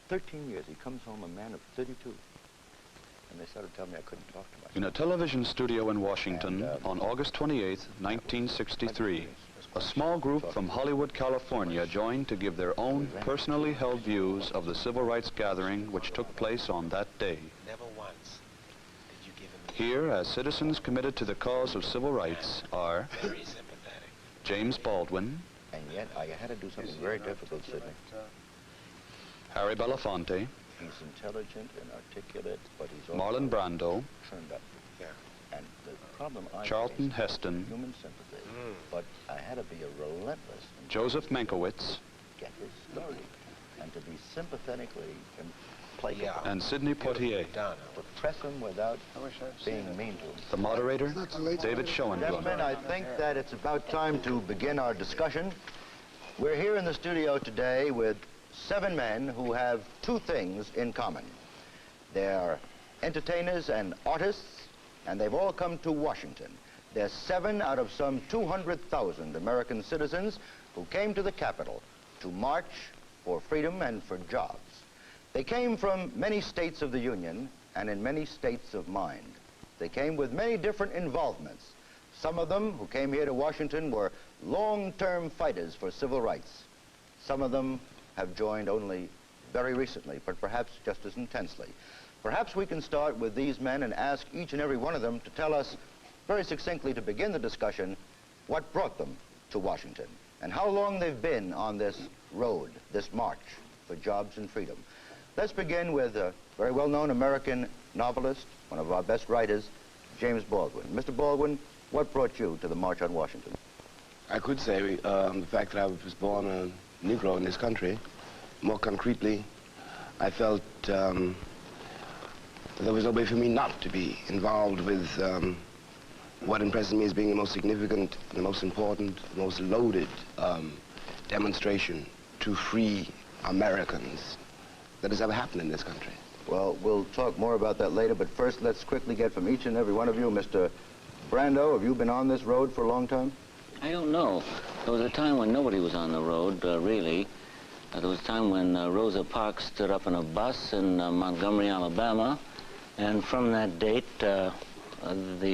13 years. He comes home a man of 32. And they started telling me I couldn't talk to myself. In a television studio in Washington on August 28, 1963, a small group from Hollywood, California joined to give their own personally held views of the civil rights gathering which took place on that day. Never once did you give him Here, as citizens committed to the cause of civil rights, are very sympathetic. James Baldwin, And yet I had to do something very difficult, Sidney. Harry Belafonte, He's intelligent and articulate, but he's also Marlon Brando, turned up. Yeah. And the problem I Charlton faced was Heston, human sympathy, but I had to be a relentless and Joseph Mankiewicz, get his story, and to be sympathetically implacable. Yeah. and Sidney Poitier. Done. To press him without being mean to him. The moderator, David Schoenbrun. Gentlemen, I think that it's about time to begin our discussion. We're here in the studio today with 7 men who have 2 things in common. They're entertainers and artists, and they've all come to Washington. They're 7 out of some 200,000 American citizens who came to the Capitol to march for freedom and for jobs. They came from many states of the Union and in many states of mind. They came with many different involvements. Some of them who came here to Washington were long-term fighters for civil rights. Some of them have joined only very recently, but perhaps just as intensely. Perhaps we can start with these men and ask each and every one of them to tell us very succinctly to begin the discussion what brought them to Washington and how long they've been on this road, this march for jobs and freedom. Let's begin with a very well-known American novelist, one of our best writers, James Baldwin. Mr. Baldwin, what brought you to the March on Washington? I could say the fact that I was born a Negro in this country. More concretely, I felt there was no way for me not to be involved with what impresses me as being the most significant, the most important, the most loaded demonstration to free Americans that has ever happened in this country. Well, we'll talk more about that later, but first let's quickly get from each and every one of you. Mr. Brando, have you been on this road for a long time? I don't know. There was a time when nobody was on the road, really. There was a time when Rosa Parks stood up in a bus in Montgomery, Alabama, and from that date, the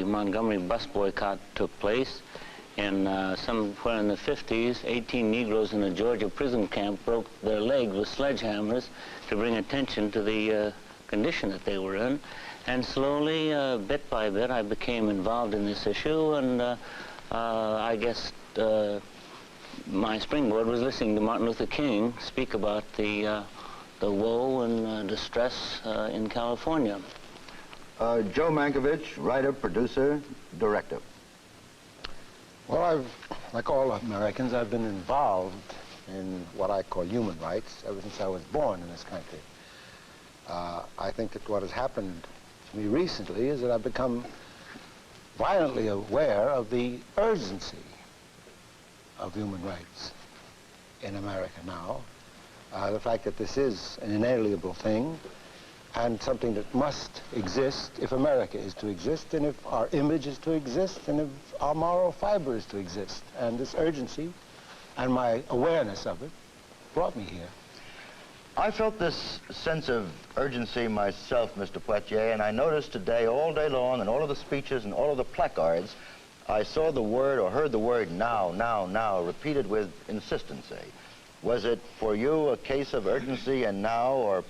Montgomery bus boycott took place, and somewhere in the 50s, 18 Negroes in a Georgia prison camp broke their legs with sledgehammers to bring attention to the condition that they were in, and slowly, bit by bit, I became involved in this issue, and I guess my springboard was listening to Martin Luther King speak about the woe and distress in California. Joe Mankiewicz, writer, producer, director. Well, like all Americans, I've been involved in what I call human rights ever since I was born in this country. I think that what has happened to me recently is that I've become violently aware of the urgency of human rights in America now. The fact that this is an inalienable thing and something that must exist if America is to exist and if our image is to exist and if our moral fiber is to exist. And this urgency and my awareness of it brought me here. I felt this sense of urgency myself, Mr. Poitier, and I noticed today, all day long, in all of the speeches and all of the placards, I saw the word or heard the word now, now, now, repeated with insistency. Was it for you a case of urgency and now, or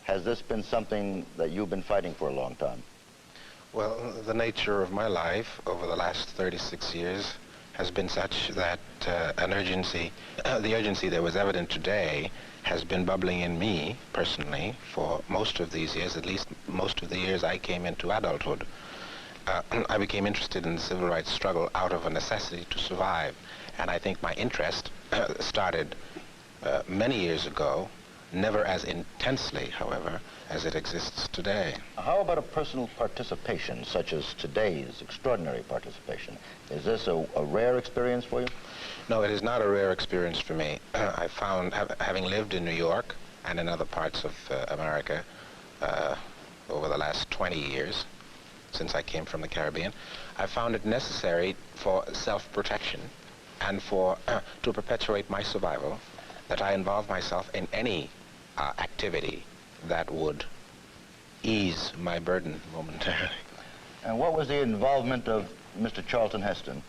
has this been something that you've been fighting for a long time? Well, the nature of my life over the last 36 years has been such that the urgency that was evident today has been bubbling in me personally for most of these years, at least most of the years I came into adulthood. I became interested in the civil rights struggle out of a necessity to survive, and I think my interest started many years ago, never as intensely, however, as it exists today. How about a personal participation, such as today's extraordinary participation? Is this a rare experience for you? No, it is not a rare experience for me. I found, having lived in New York and in other parts of America over the last 20 years, since I came from the Caribbean, I found it necessary for self-protection and for to perpetuate my survival that I involve myself in any activity that would ease my burden momentarily. And what was the involvement of Mr. Charlton Heston?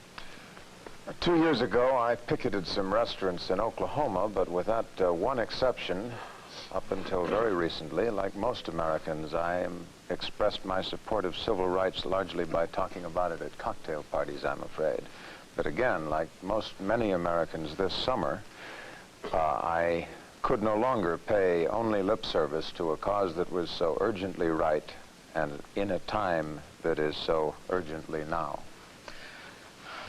2 years ago, I picketed some restaurants in Oklahoma, but without one exception, up until very recently, like most Americans, I expressed my support of civil rights largely by talking about it at cocktail parties, I'm afraid. But again, like many Americans this summer, I could no longer pay only lip service to a cause that was so urgently right and in a time that is so urgently now.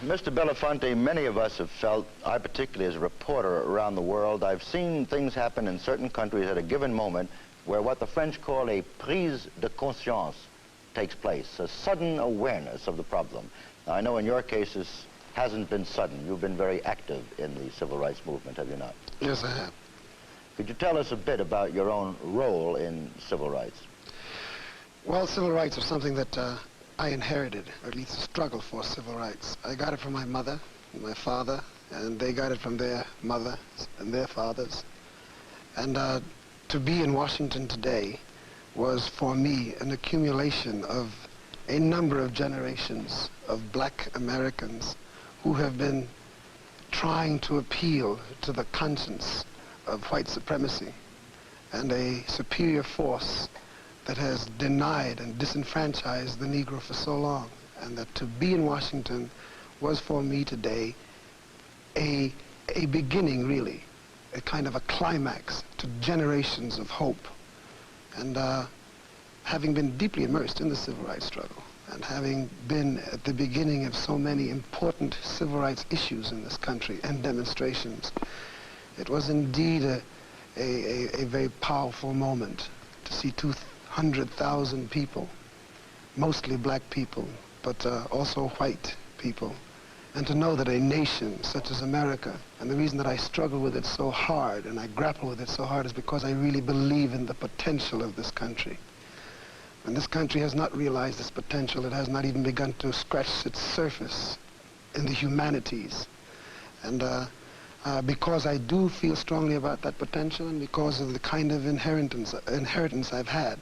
Mr. Belafonte, many of us have felt, I particularly as a reporter around the world, I've seen things happen in certain countries at a given moment where what the French call a prise de conscience takes place, a sudden awareness of the problem. Now, I know in your case this hasn't been sudden. You've been very active in the civil rights movement, have you not? Yes, I have. Could you tell us a bit about your own role in civil rights? Well, civil rights are something that I inherited, or at least a struggle for civil rights. I got it from my mother and my father, and they got it from their mothers and their fathers. And to be in Washington today was for me an accumulation of a number of generations of black Americans who have been trying to appeal to the conscience of white supremacy and a superior force that has denied and disenfranchised the Negro for so long. And that to be in Washington was for me today a beginning, really, a kind of a climax to generations of hope. And having been deeply immersed in the civil rights struggle and having been at the beginning of so many important civil rights issues in this country and demonstrations, it was indeed a very powerful moment to see 200,000 people, mostly black people, but also white people, and to know that a nation such as America, and the reason that I struggle with it so hard and I grapple with it so hard is because I really believe in the potential of this country. And this country has not realized its potential. It has not even begun to scratch its surface in the humanities. And because I do feel strongly about that potential and because of the kind of inheritance I've had,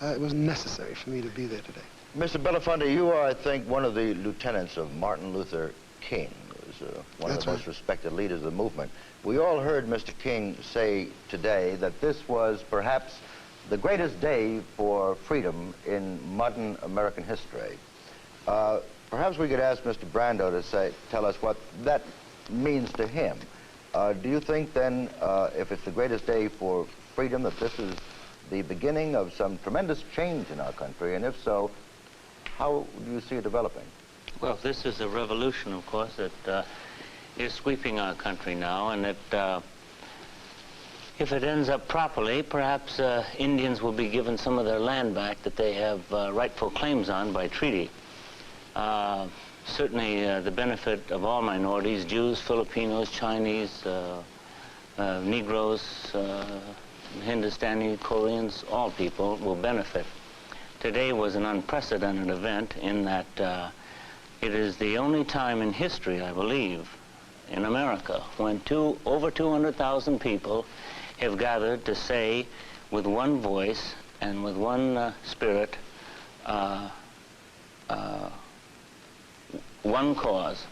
it was necessary for me to be there today. Mr. Belafonte, you are, I think, one of the lieutenants of Martin Luther King, who was one of the most respected leaders of the movement. We all heard Mr. King say today that this was perhaps the greatest day for freedom in modern American history. Perhaps we could ask Mr. Brando to tell us what that means to him. Do you think then, if it's the greatest day for freedom, that this is the beginning of some tremendous change in our country? And if so, how do you see it developing? Well, this is a revolution, of course, that is sweeping our country now, and that if it ends up properly, perhaps Indians will be given some of their land back that they have rightful claims on by treaty. Certainly the benefit of all minorities, Jews, Filipinos, Chinese, Negroes, Hindustani, Koreans, all people will benefit. Today was an unprecedented event in that it is the only time in history, I believe, in America when over 200,000 people have gathered to say with one voice and with one spirit, one cause.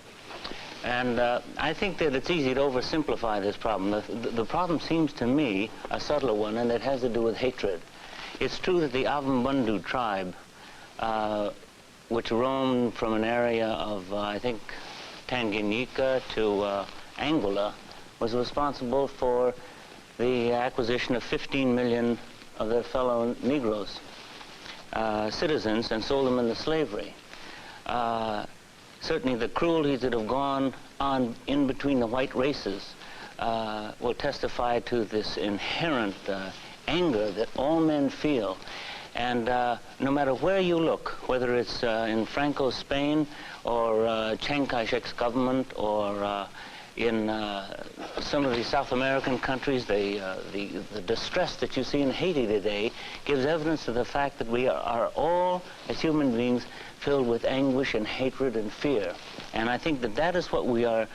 And I think that it's easy to oversimplify this problem. The problem seems to me a subtler one, and it has to do with hatred. It's true that the Avambundu tribe, which roamed from an area of, I think, Tanganyika to Angola, was responsible for the acquisition of 15 million of their fellow Negroes, citizens, and sold them into slavery. Certainly the cruelties that have gone on in between the white races will testify to this inherent anger that all men feel. And no matter where you look, whether it's in Franco's Spain or Chiang Kai-shek's government or in some of the South American countries, the distress that you see in Haiti today gives evidence of the fact that we are all, as human beings, filled with anguish and hatred and fear. And I think that that is what we are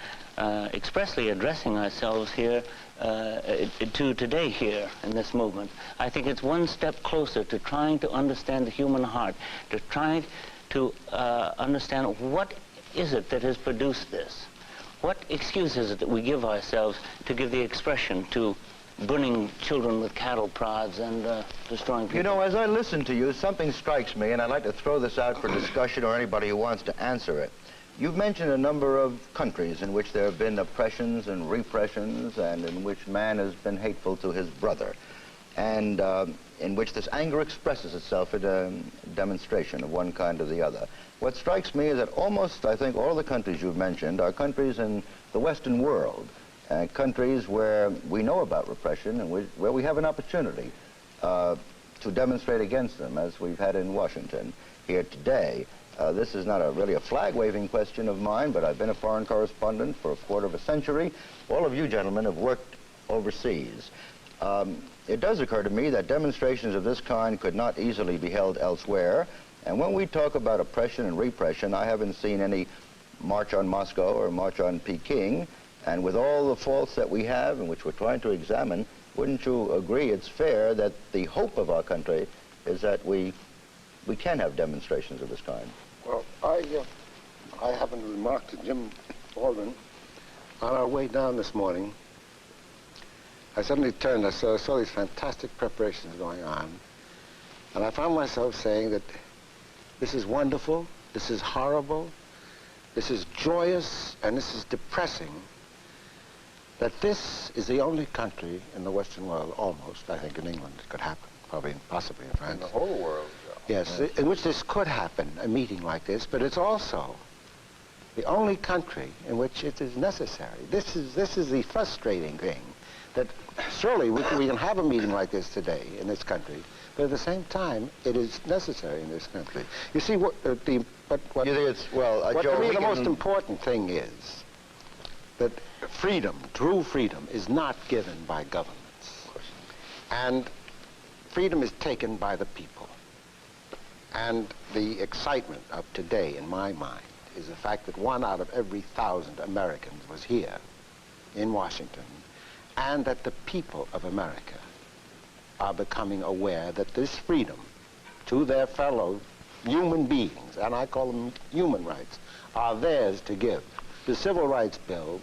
expressly addressing ourselves here to today here in this movement. I think it's one step closer to trying to understand the human heart, to try to understand what is it that has produced this. What excuse is it that we give ourselves to give the expression to burning children with cattle prods and destroying people? You know, as I listen to you, something strikes me, and I'd like to throw this out for discussion or anybody who wants to answer it. You've mentioned a number of countries in which there have been oppressions and repressions and in which man has been hateful to his brother, and in which this anger expresses itself in a demonstration of one kind or the other. What strikes me is that almost, I think, all the countries you've mentioned are countries in the Western world, countries where we know about repression and where we have an opportunity to demonstrate against them, as we've had in Washington here today. This is not really a flag-waving question of mine, but I've been a foreign correspondent for a quarter of a century. All of you gentlemen have worked overseas. It does occur to me that demonstrations of this kind could not easily be held elsewhere. And when we talk about oppression and repression, I haven't seen any March on Moscow or March on Peking. And with all the faults that we have and which we're trying to examine, wouldn't you agree it's fair that the hope of our country is that we can have demonstrations of this kind? Well, I happened to remark to Jim Baldwin on our way down this morning. I suddenly turned, I saw these fantastic preparations going on, and I found myself saying that this is wonderful, this is horrible, this is joyous, and this is depressing, that this is the only country in the Western world, almost, I think in England it could happen, probably, possibly in France. In the whole world. Yes, in which this could happen, a meeting like this, but it's also the only country in which it is necessary. This is the frustrating thing, that surely we can have a meeting like this today in this country, but at the same time, it is necessary in this country. You see, what you think it's, well, Joe, to me the most important thing is that freedom, true freedom, is not given by governments. And freedom is taken by the people. And the excitement of today, in my mind, is the fact that 1 out of every 1,000 Americans was here in Washington, and that the people of America are becoming aware that this freedom to their fellow human beings, and I call them human rights, are theirs to give. The Civil Rights Bill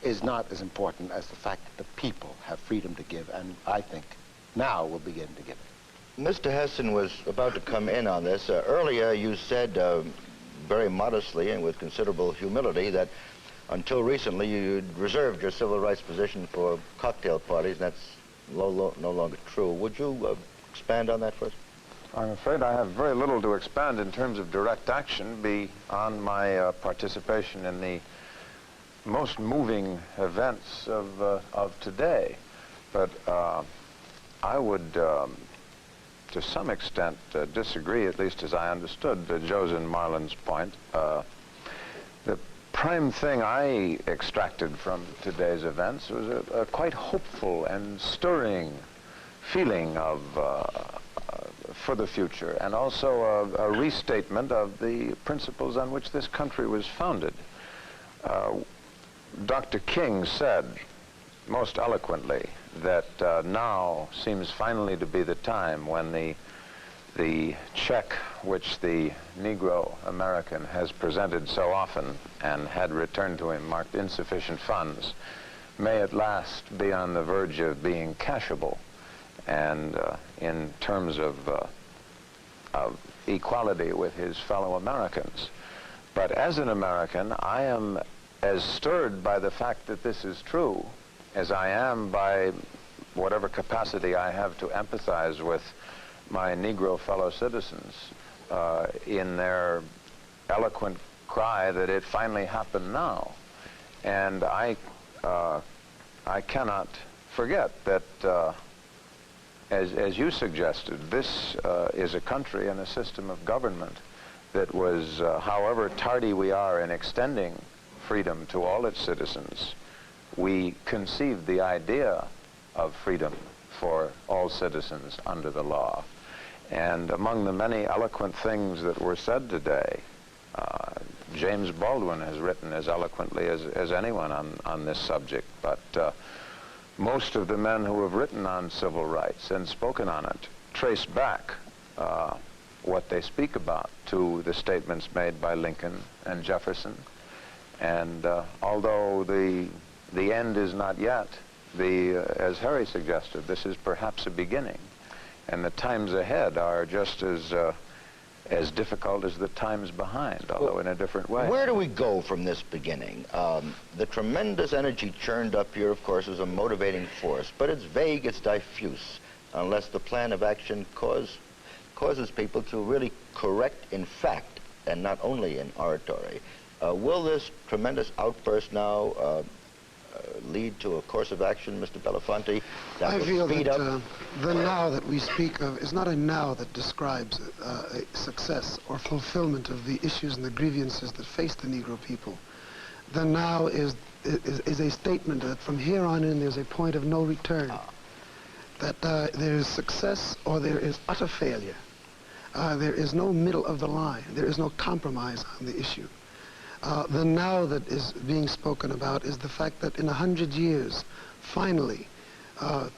is not as important as the fact that the people have freedom to give, and I think now will begin to give it. Mr. Heston was about to come in on this. Earlier you said very modestly and with considerable humility that until recently you'd reserved your civil rights position for cocktail parties, and that's no longer true. Would you expand on that first? I'm afraid I have very little to expand in terms of direct action beyond my participation in the most moving events of today. But I would, to some extent, disagree, at least as I understood Joe's and Marlon's point. The prime thing I extracted from today's events was a quite hopeful and stirring feeling of for the future, and also a restatement of the principles on which this country was founded. Dr. King said most eloquently that now seems finally to be the time when the check which the Negro American has presented so often and had returned to him marked insufficient funds may at last be on the verge of being cashable, and in terms of equality with his fellow Americans. But as an American, I am as stirred by the fact that this is true as I am by whatever capacity I have to empathize with my Negro fellow citizens in their eloquent cry that it finally happened now. And I cannot forget that, as you suggested, this is a country and a system of government that was, however tardy we are in extending freedom to all its citizens, we conceived the idea of freedom for all citizens under the law. And among the many eloquent things that were said today, James Baldwin has written as eloquently as anyone on this subject, but most of the men who have written on civil rights and spoken on it trace back what they speak about to the statements made by Lincoln and Jefferson. And although the end is not yet, as Harry suggested, this is perhaps a beginning. And the times ahead are just as difficult as the times behind, although in a different way. Where do we go from this beginning? The tremendous energy churned up here, of course, is a motivating force, but it's vague, it's diffuse, unless the plan of action causes people to really correct in fact and not only in oratory. Will this tremendous outburst now lead to a course of action, Mr. Belafonte, that I feel will speed that up? the now that we speak of is not a now that describes a success or fulfillment of the issues and the grievances that face the Negro people. The now is a statement that from here on in there's a point of no return, that there is success or there is utter failure. There is no middle of the line. There is no compromise on the issue. The now that is being spoken about is the fact that in 100 years, finally,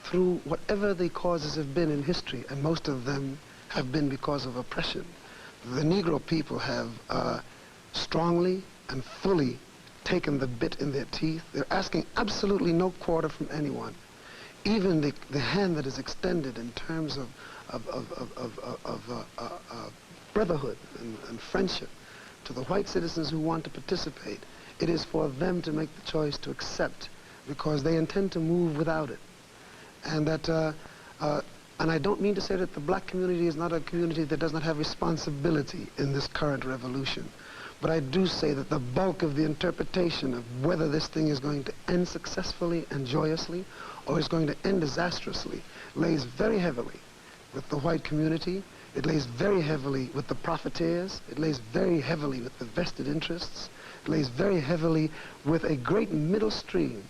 through whatever the causes have been in history, and most of them have been because of oppression, the Negro people have strongly and fully taken the bit in their teeth. They're asking absolutely no quarter from anyone. Even the hand that is extended in terms of brotherhood and friendship to the white citizens who want to participate, it is for them to make the choice to accept, because they intend to move without it. And that, and I don't mean to say that the black community is not a community that does not have responsibility in this current revolution, but I do say that the bulk of the interpretation of whether this thing is going to end successfully and joyously or is going to end disastrously lays very heavily with the white community. It lays very heavily with the profiteers. It lays very heavily with the vested interests. It lays very heavily with a great middle stream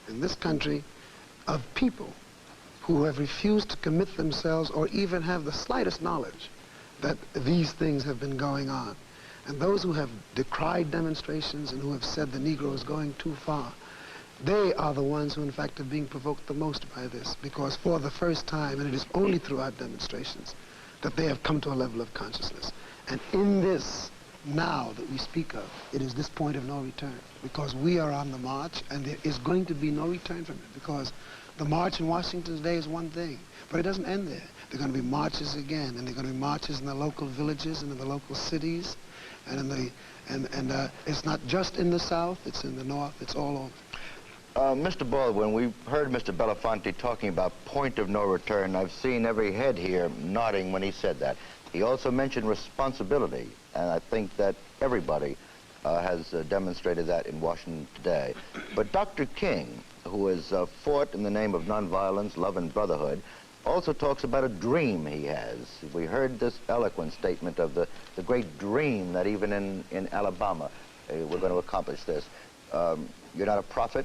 in this country of people who have refused to commit themselves or even have the slightest knowledge that these things have been going on. And those who have decried demonstrations and who have said the Negro is going too far, they are the ones who in fact are being provoked the most by this, because for the first time, and it is only throughout demonstrations, that they have come to a level of consciousness. And in this now that we speak of, it is this point of no return, because we are on the march, and there is going to be no return from it, because the march in Washington today is one thing, but it doesn't end there. There are going to be marches again, and there are going to be marches in the local villages and in the local cities, and it's not just in the South, it's in the North, it's all over. Mr. Baldwin, we've heard Mr. Belafonte talking about point of no return. I've seen every head here nodding when he said that. He also mentioned responsibility, and I think that everybody has demonstrated that in Washington today. But Dr. King, who has fought in the name of nonviolence, love, and brotherhood, also talks about a dream he has. We heard this eloquent statement of the great dream that even in Alabama, we're going to accomplish this. You're not a prophet.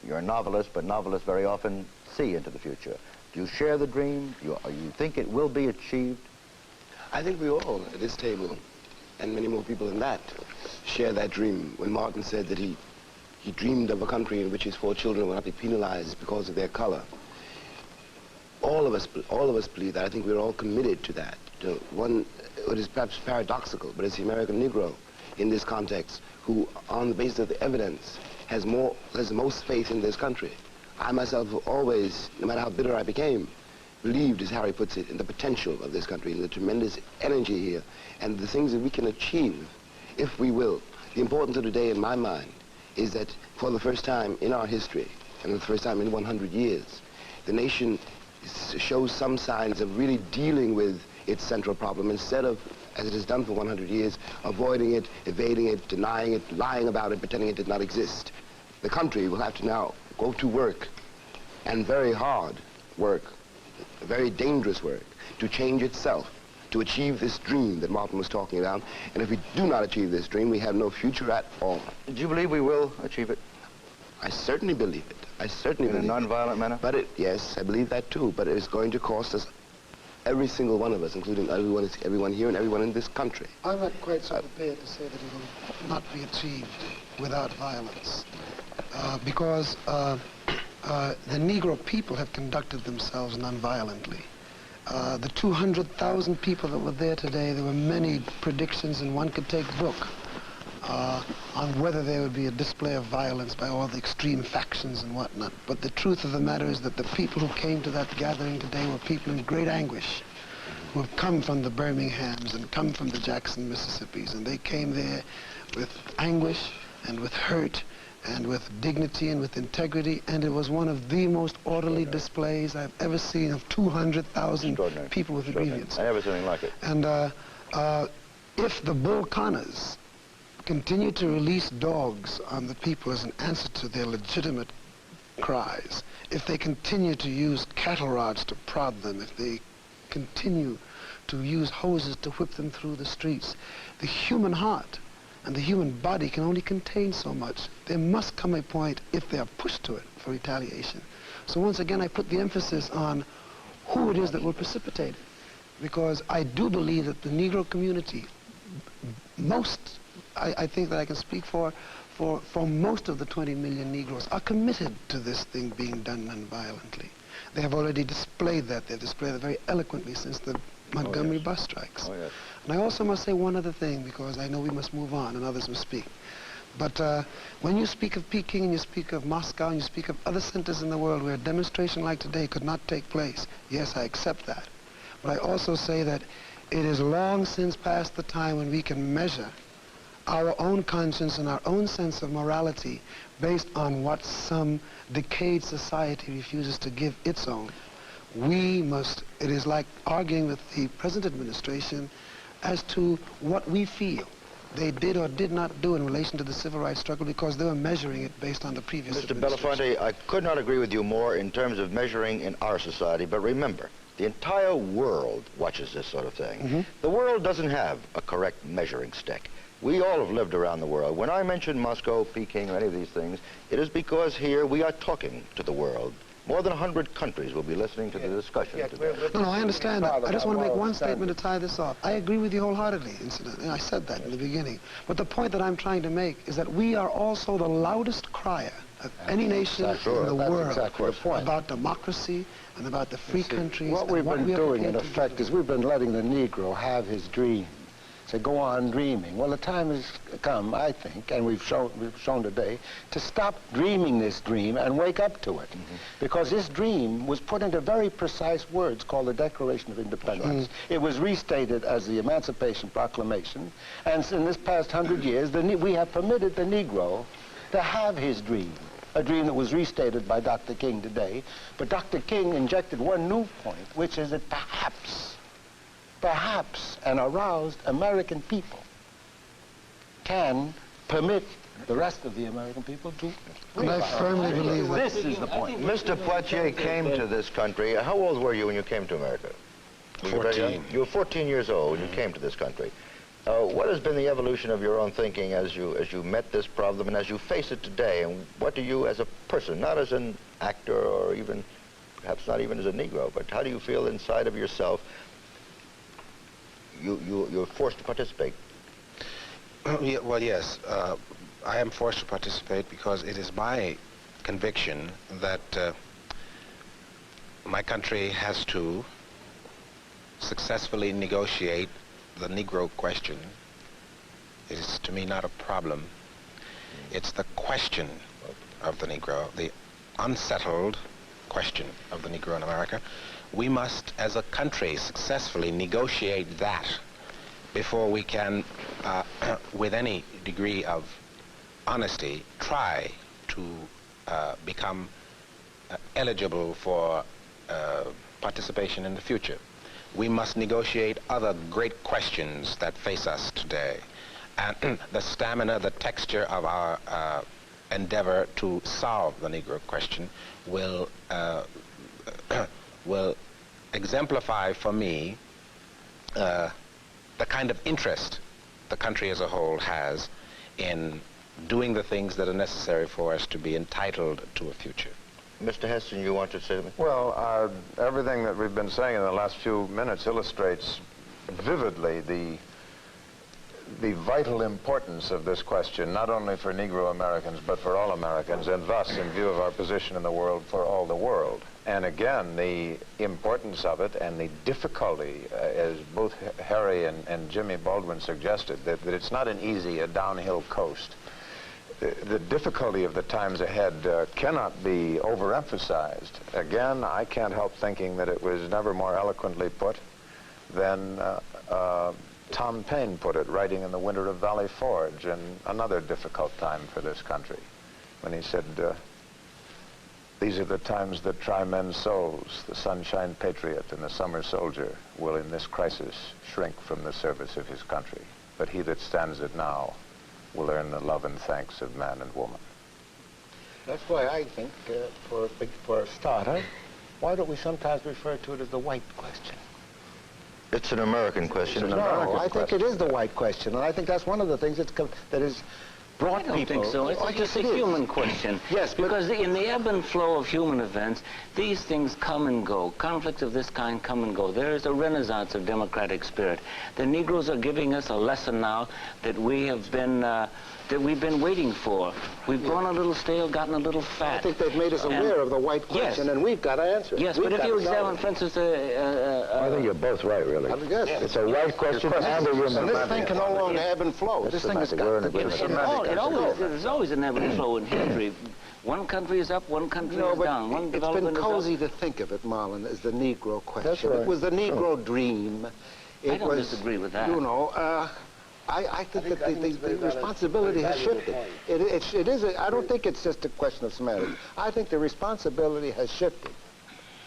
You're a novelist, but novelists very often see into the future. Do you share the dream? You think it will be achieved? I think we all at this table, and many more people than that, share that dream. When Martin said that he dreamed of a country in which his 4 children would not be penalized because of their color, all of us believe that. I think we're all committed to that. It is perhaps paradoxical, but it's the American Negro in this context who, on the basis of the evidence, has the most faith in this country. I myself have always, no matter how bitter I became, believed, as Harry puts it, in the potential of this country, in the tremendous energy here, and the things that we can achieve, if we will. The importance of today, in my mind, is that for the first time in our history, and for the first time in 100 years, the nation shows some signs of really dealing with its central problem, instead of, as it has done for 100 years, avoiding it, evading it, denying it, lying about it, pretending it did not exist. The country will have to now go to work, and very hard work, very dangerous work, to change itself, to achieve this dream that Martin was talking about. And if we do not achieve this dream, we have no future at all. Do you believe we will achieve it? I certainly believe it. I certainly believe it. In a nonviolent manner? But yes, I believe that too. But it is going to cost us, every single one of us, including everyone here and everyone in this country. I'm not quite so prepared to say that it will not be achieved without violence, because the Negro people have conducted themselves nonviolently. The 200,000 people that were there today, there were many predictions, and one could take book on whether there would be a display of violence by all the extreme factions and whatnot. But the truth of the matter is that the people who came to that gathering today were people in great anguish, who have come from the Birminghams and come from the Jackson, Mississippis, and they came there with anguish and with hurt and with dignity and with integrity, and it was one of the most orderly displays I've ever seen of 200,000 people with grievance. I never seen anything like it. And if the Bull Connors continue to release dogs on the people as an answer to their legitimate cries, if they continue to use cattle rods to prod them, if they continue to use hoses to whip them through the streets, the human heart and the human body can only contain so much. There must come a point, if they are pushed to it, for retaliation. So once again, I put the emphasis on who it is that will precipitate it, because I do believe that the Negro community, I think that I can speak for most of the 20 million Negroes, are committed to this thing being done nonviolently. They have already displayed that. They've displayed it very eloquently since the Montgomery bus strikes. Yes. And I also must say one other thing, because I know we must move on and others must speak. But when you speak of Peking and you speak of Moscow and you speak of other centers in the world where a demonstration like today could not take place, yes, I accept that. But I also say that it is long since past the time when we can measure our own conscience and our own sense of morality based on what some decayed society refuses to give its own. We must, it is like arguing with the present administration as to what we feel they did or did not do in relation to the civil rights struggle, because they were measuring it based on the previous Mr. Belafonte, I could not agree with you more in terms of measuring in our society, but remember, the entire world watches this sort of thing. Mm-hmm. The world doesn't have a correct measuring stick. We all have lived around the world. When I mention Moscow, Peking, or any of these things, it is because here we are talking to the world. More than 100 countries will be listening to the discussion today. No, I understand that. I just want to make one statement to tie this off. I agree with you wholeheartedly, incidentally. I said that in the beginning. But the point that I'm trying to make is that we are also the loudest crier of any nation in the world about democracy and about the free countries. What we've been doing, in effect, is we've been letting the Negro have his dream. Say, go on dreaming. Well, the time has come, I think, and we've shown today, to stop dreaming this dream and wake up to it. Mm-hmm. Because this dream was put into very precise words called the Declaration of Independence. Mm-hmm. It was restated as the Emancipation Proclamation, and in this past 100 years, we have permitted the Negro to have his dream, a dream that was restated by Dr. King today. But Dr. King injected one new point, which is that perhaps an aroused American people can permit the rest of the American people to And I firmly believe that. This is the point. Mr. Poitier came to this country. How old were you when you came to America? 14. You were 14 years old when you came to this country. What has been the evolution of your own thinking as you met this problem and as you face it today? And what do you, as a person, not as an actor or even, perhaps not even as a Negro, but how do you feel inside of yourself? You're forced to participate. Well, yes. I am forced to participate because it is my conviction that my country has to successfully negotiate the Negro question. It is, to me, not a problem. It's the question of the Negro, the unsettled question of the Negro in America. We must, as a country, successfully negotiate that before we can, with any degree of honesty, try to become eligible for participation in the future. We must negotiate other great questions that face us today. And the stamina, the texture of our endeavor to solve the Negro question will exemplify for me the kind of interest the country as a whole has in doing the things that are necessary for us to be entitled to a future. Mr. Heston, you want to say something? Well, everything that we've been saying in the last few minutes illustrates vividly the vital importance of this question, not only for Negro Americans, but for all Americans, and thus, in view of our position in the world, for all the world. And again, the importance of it and the difficulty, as both Harry and Jimmy Baldwin suggested, that it's not an easy, a downhill coast. The difficulty of the times ahead cannot be overemphasized. Again, I can't help thinking that it was never more eloquently put than Tom Paine put it, writing in The Winter of Valley Forge, in another difficult time for this country, when he said, these are the times that try men's souls. The sunshine patriot and the summer soldier will in this crisis shrink from the service of his country. But he that stands it now will earn the love and thanks of man and woman. That's why I think, for a starter, why don't we sometimes refer to it as the white question? It's an American question. No, I think it is the white question, and I think that's one of the things that has brought people. I don't think so. It's just a human question. Yes, because in the ebb and flow of human events, these things come and go. Conflicts of this kind come and go. There is a renaissance of democratic spirit. The Negroes are giving us a lesson now that we have been we've been waiting for. We've grown a little stale, gotten a little fat. I think they've made us aware of the white question, and we've got to answer it. Yes, but if you examine, for instance, I think you're both right, really. It's a white question and a human. And this thing can no longer ebb and flow. This thing has got to get there's always an ebb and flow in history. One country is up, one country is down. One it's been cozy to think of it, Marlon, as the Negro question. That's right. It was the Negro dream. I don't disagree with that. You know, I think that the responsibility has shifted. It is. I don't think it's just a question of semantics. I think the responsibility has shifted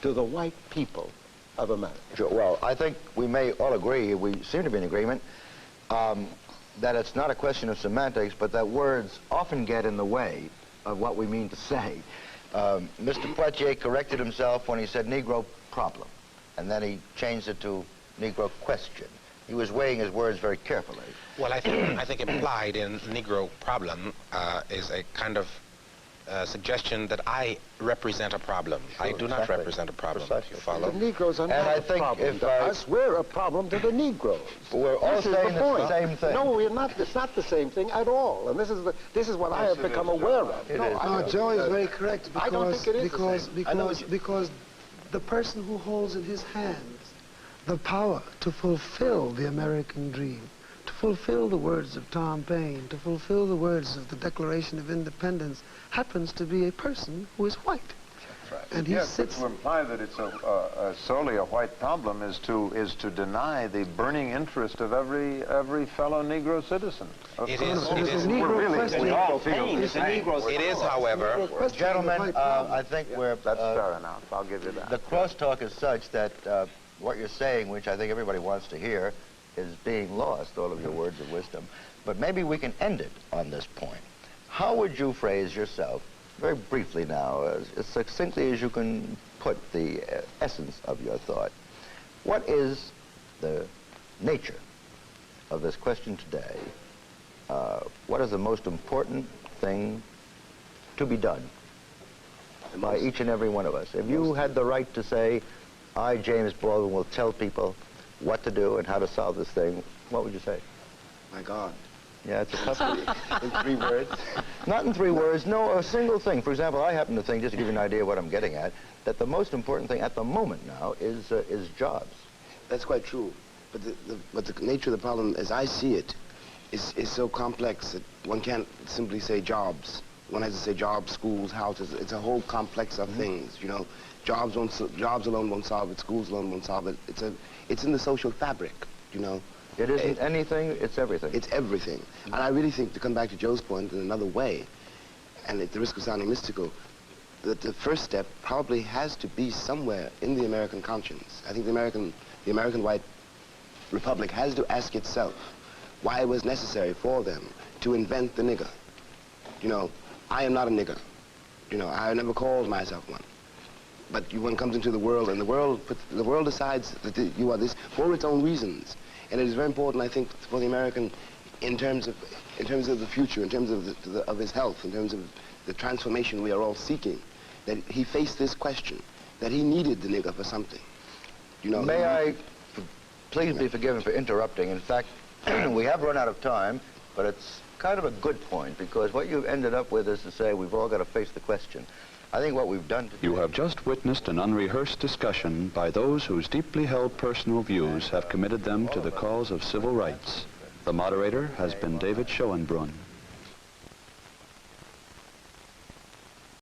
to the white people of America. Sure. Well, I think we may all agree, we seem to be in agreement, that it's not a question of semantics, but that words often get in the way of what we mean to say. Mr. Poitier corrected himself when he said Negro problem, and then he changed it to Negro question. He was weighing his words very carefully. Well, I think implied in Negro problem is a kind of suggestion that I represent a problem. Sure, I do not represent a problem. Precisely. You follow? The Negroes are not a problem to us. We're a problem to the Negroes. We're all saying the same thing. No, we're not. It's not the same thing at all. And this is what I have become aware of. No, Joe is very correct because, I don't think it is because the person who holds in his hands the power to fulfill the American dream, to fulfill the words of Tom Paine, to fulfill the words of the Declaration of Independence, happens to be a person who is white. Right. And he sits... to imply that it's solely a white problem is to deny the burning interest of every fellow Negro citizen. It is. It is, however, gentlemen, I think that's fair enough. I'll give you that. The crosstalk is such that what you're saying, which I think everybody wants to hear, is being lost, all of your words of wisdom. But maybe we can end it on this point. How would you phrase yourself, very briefly now, as succinctly as you can put the essence of your thought? What is the nature of this question today? What is the most important thing to be done by each and every one of us? If you had the right to say, I, James Baldwin, will tell people what to do and how to solve this thing, what would you say? My God. Yeah, it's a tough one. In 3 words? Not in 3 words, no, a single thing. For example, I happen to think, just to give you an idea of what I'm getting at, that the most important thing at the moment now is jobs. That's quite true. But the nature of the problem, as I see it, is so complex that one can't simply say jobs. One has to say jobs, schools, houses. It's a whole complex of things, you know. Jobs alone won't solve it. Schools alone won't solve it. It's in the social fabric, you know. It isn't anything, it's everything. It's everything. And I really think, to come back to Joe's point in another way, and at the risk of sounding mystical, that the first step probably has to be somewhere in the American conscience. I think the American white republic has to ask itself why it was necessary for them to invent the nigger. You know, I am not a nigger. You know, I never called myself one. But one comes into the world, and the world decides that you are this for its own reasons. And it is very important, I think, for the American, in terms of the future, in terms of his health, in terms of the transformation we are all seeking, that he faced this question, that he needed the nigger for something. You know. May I please be forgiven for interrupting. In fact, We have run out of time, but it's kind of a good point, because what you've ended up with is to say we've all got to face the question. I think what we've done today... You have just witnessed an unrehearsed discussion by those whose deeply held personal views have committed them to the cause of civil rights. The moderator has been David Schoenbrun.